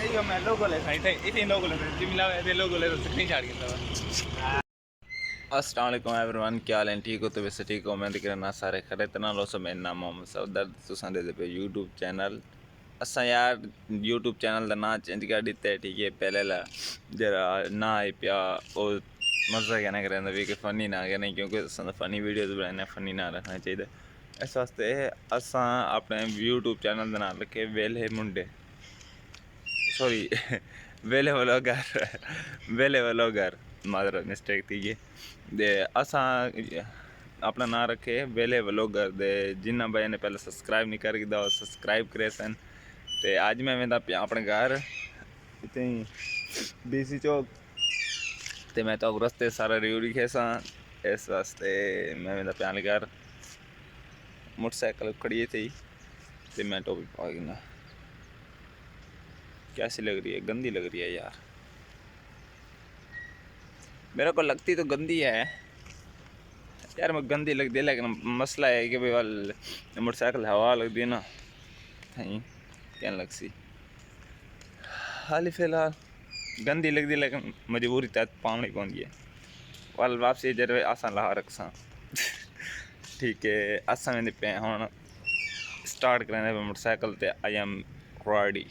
io me logo le sai इतने लोग ले जिमिला दे लोग ले सकनी छाड़ के था। अस्सलाम वालेकुम एवरीवन, क्या हाल है? ठीक हो तो वैसे ठीक हो, मैं करना सारे खरे तना लो सब मेरा नाम मोहम्मद सौदर तुसां दे पे यूट्यूब चैनल असा यार यूट्यूब चैनल दा नाम चेंज कर दिता है। ठीक है, पहले ला जरा ना आई पिया और मजा कहना करेंदा भी कि फनी ना कहना, क्योंकि असा फनी वीडियोस बनाने फनी ना रखना चाहिए। इस वास्ते असा अपने यूट्यूब चैनल दा नाम रखे वेले मुंडे, सॉरी वेले व्लॉगर मादर मिस्टेक थी ये दे। असा अपना नाम रखे वेले व्लॉगर दे। जिन्ना भाई ने पहले सब्सक्राइब नहीं कर दिया सब्सक्राइब करे सन। ते अज मैं वेंदा पिया अपने घर इतनी बीसी चौक ते मैं तो रस्ते सारा रिव्यू लिखे सा। इस वास्ते मैं वेंदा पिया घर, मोटरसाइकिल खड़ी थी ते मैं टोपी पा गया। कैसी लग रही है? गंदी लग रही है यार, मेरे को लगती तो गंदी है यार, मैं गंदी लगती है, लेकिन मसला है कि भाई वाल मोटरसाइकिल हवा लगती है ना क्या लग सी। हाल फिलहाल गंदी लगती है, लेकिन मजबूरी तहत पानी पौंदी है वाल वापसी जर आसान ला रखसा। ठीक है, असा में पे हम स्टार्ट करें मोटरसाइकिल ते आई एम रेडी।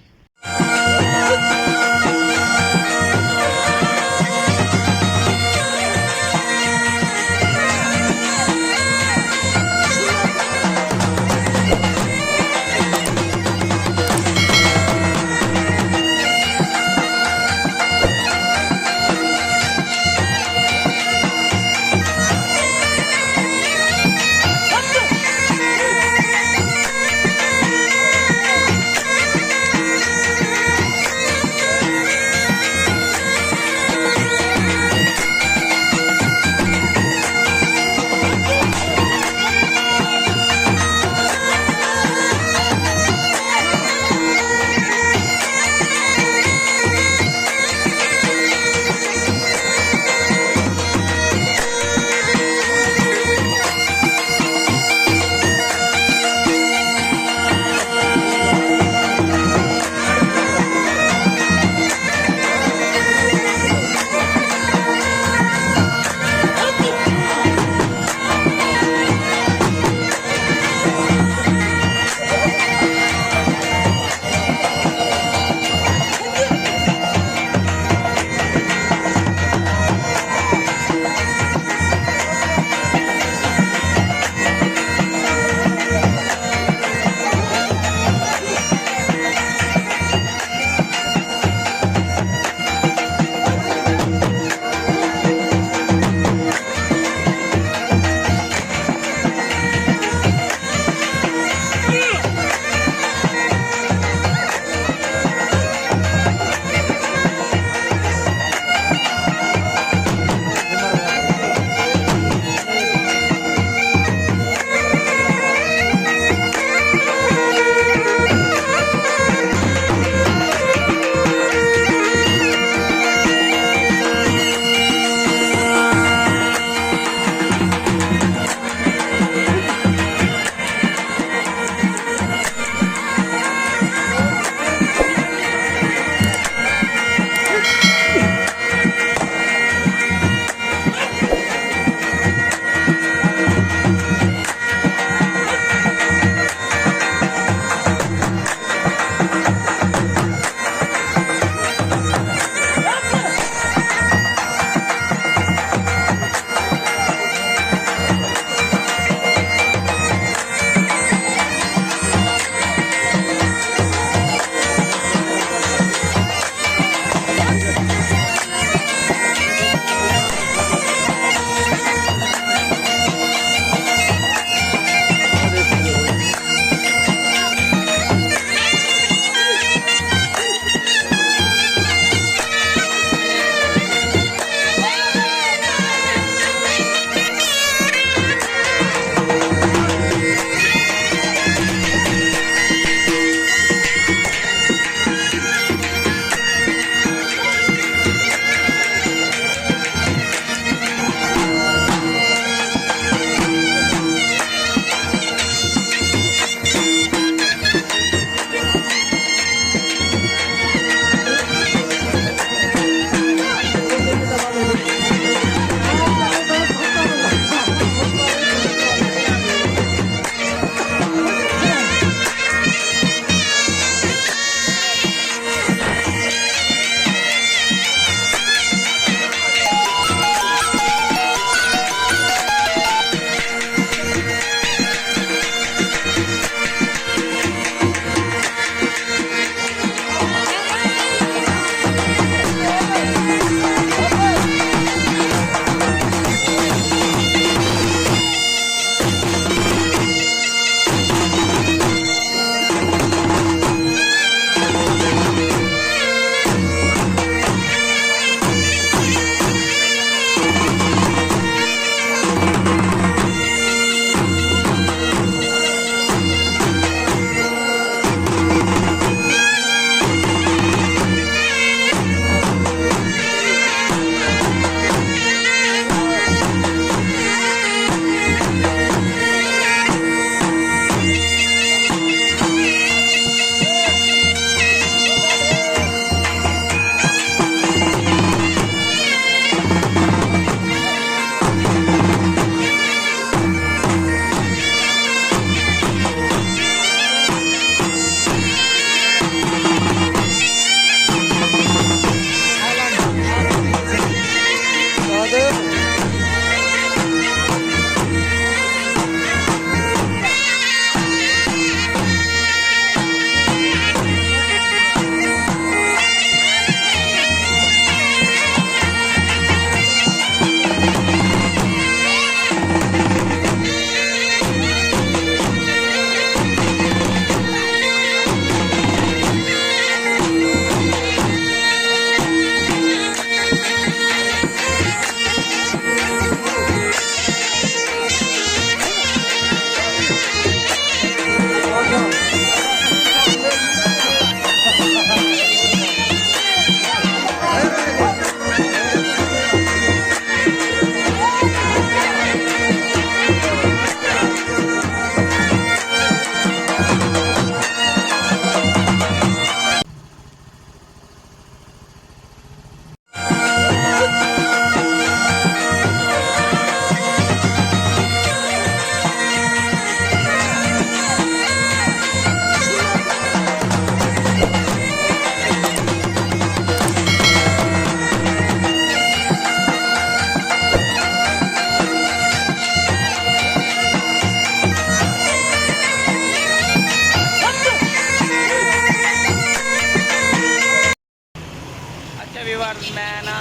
अच्छा व्यूअर्स, मैं ना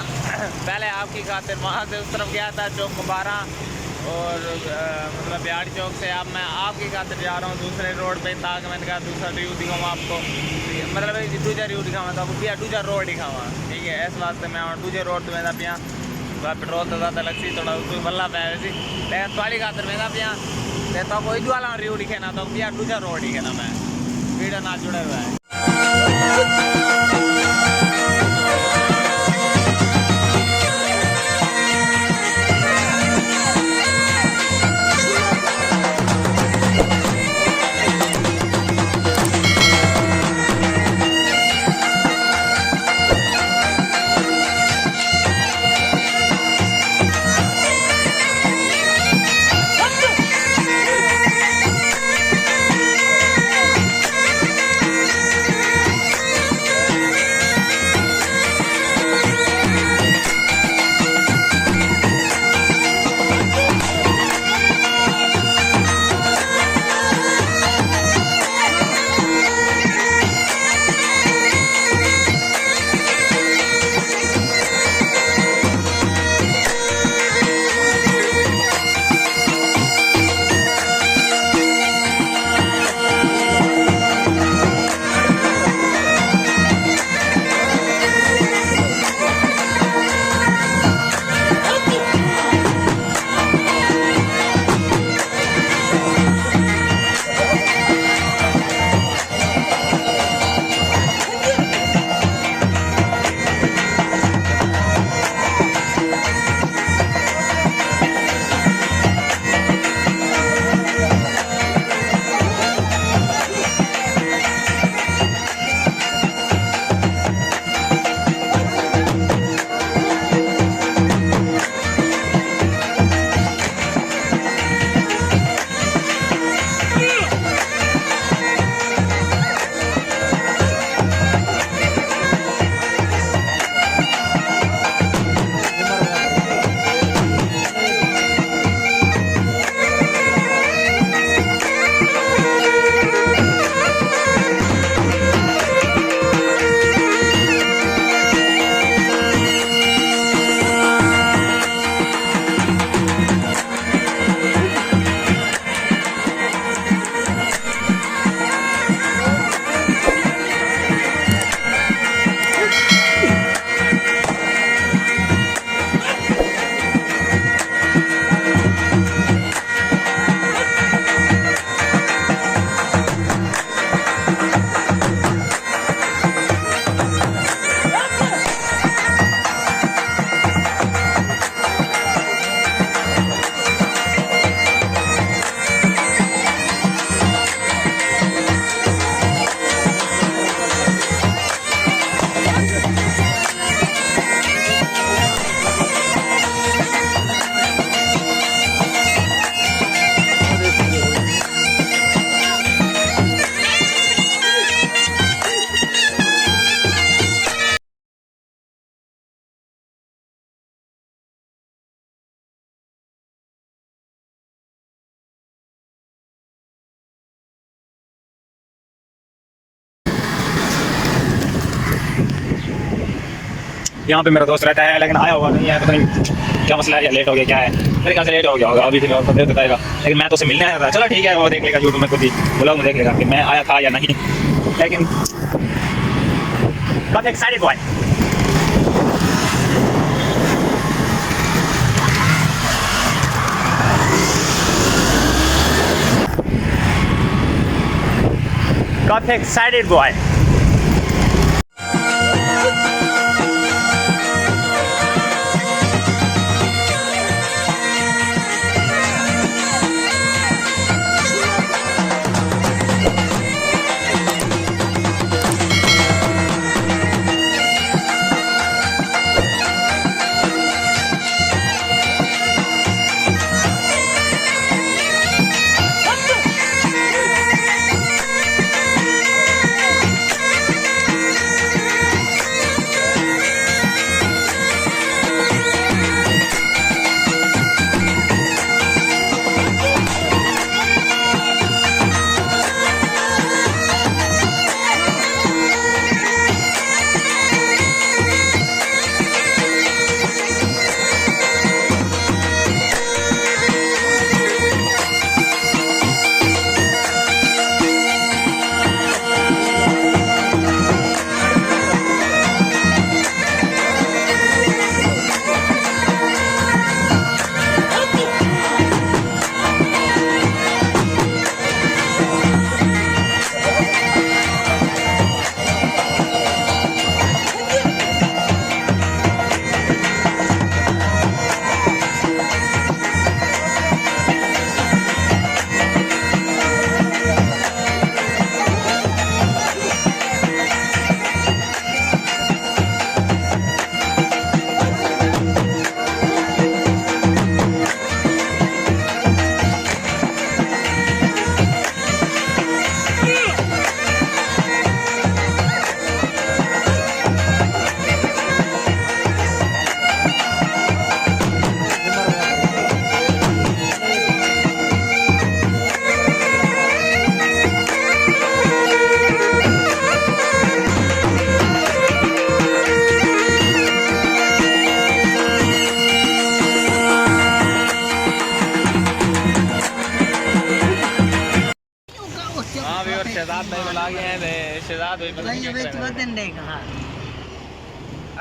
पहले आपकी खातिर वहाँ से उस तरफ गया था चौक 12 और मतलब बिहार चौक से अब मैं आपकी खातिर जा रहा हूँ दूसरे रोड पे, ताकि मैंने कहा दूसरा व्यू दिखाऊँ आपको, मतलब दूसरा व्यू दिखावा तो आपको दूसरा रोड दिखावा, ठीक है। इस वास्ते मैं दूसरे रोड तो मैं पिया पेट्रोल तो ज़्यादा लगती थोड़ा बल्ला पे वैसी, लेकिन थोड़ी खातर मैं पिया तो कोई वाला व्यू दिखे ना, तो पिया दूसरा रोड दिखे ना, मैं वीडियो ना जुड़े हुआ है। यहाँ पे मेरा दोस्त रहता है लेकिन आया हुआ नहीं है, पता नहीं क्या मसला है या लेट हो गया क्या है, मेरे ख्याल से लेट हो गया होगा, अभी फिर देर बताएगा। लेकिन मैं तो उसे मिलने आया था, चलो ठीक है, वो देख लेगा यूट्यूब में खुद ही ब्लॉग में देख लेगा कि मैं आया था या नहीं। लेकिन काफी एक्साइटेड बॉय, काफी एक्साइटेड बॉय। बाद में पता नहीं क्या करेंगे।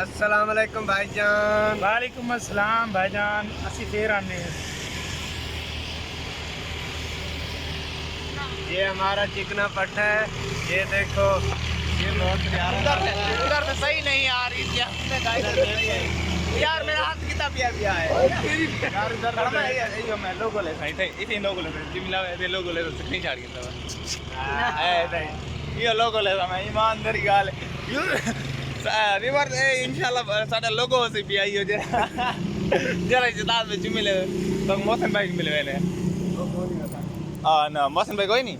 अस्सलाम वालेकुम भाईजान। वालेकुम अस्सलाम भाईजान, असी फिर आने। ये हमारा चिकना पट्टा है, ये देखो, ये बहुत प्यारा। उधर से सही नहीं आ रही थी यार, मेरा हाथ कितना पिया है यार। उधर मैं लोगो ले सही थे, इतने लोगो ले जिमिला ये लोगो ले स्क्रीन शॉट किया ये लोगो ले मैं ईमानदारी गाल रिवर इंशाल्लाह साडा लोगो से भी आई हो जरा जिताब में जिमिले तो मोहसिन भाई मिले मैंने ना मोहसिन भाई कोई नहीं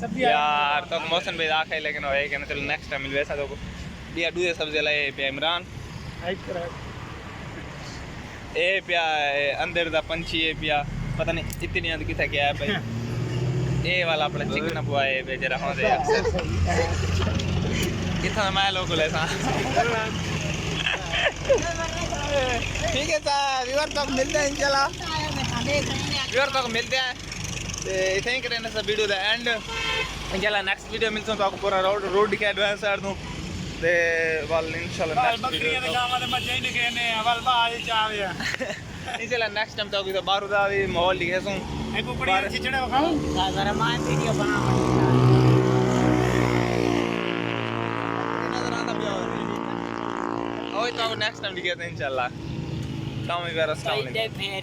सब भी यार तो मोहसिन भाई आखे लेकिन वो कहना चलो नेक्स्ट टाइम मिल वैसा तो दिया दूसरे सब्जी लाए पे इमरान ए पिया अंदर दा पंछी ए पिया पता नहीं इतनी अंद किथा क्या है भाई ए वाला अपना चिकन बुआ ए पे जरा हो दे कितना मैं लोग ले सा ठीक है साहब व्यूअर तक मिलते हैं इंशाल्लाह व्यूअर तक मिलते हैं इथे ही करें सब वीडियो दा एंड इंशाल्लाह नेक्स्ट वीडियो मिलते हैं तो आपको पूरा रोड के एडवांस कर दूं ते वाल इंशाल्लाह नेक्स्ट बकरियां दे गावां दे मजे ही निके ने अवल बाज चावे इंशाल्लाह नेक्स्ट टाइम तो तो बाहर दा भी माहौल दिखे सू एक कुकड़ियां चिचड़े खाऊं जरा मैं वीडियो बना ओए तो नेक्स्ट टाइम दिखे इंशाल्लाह काम भी बेरस काम दे फेर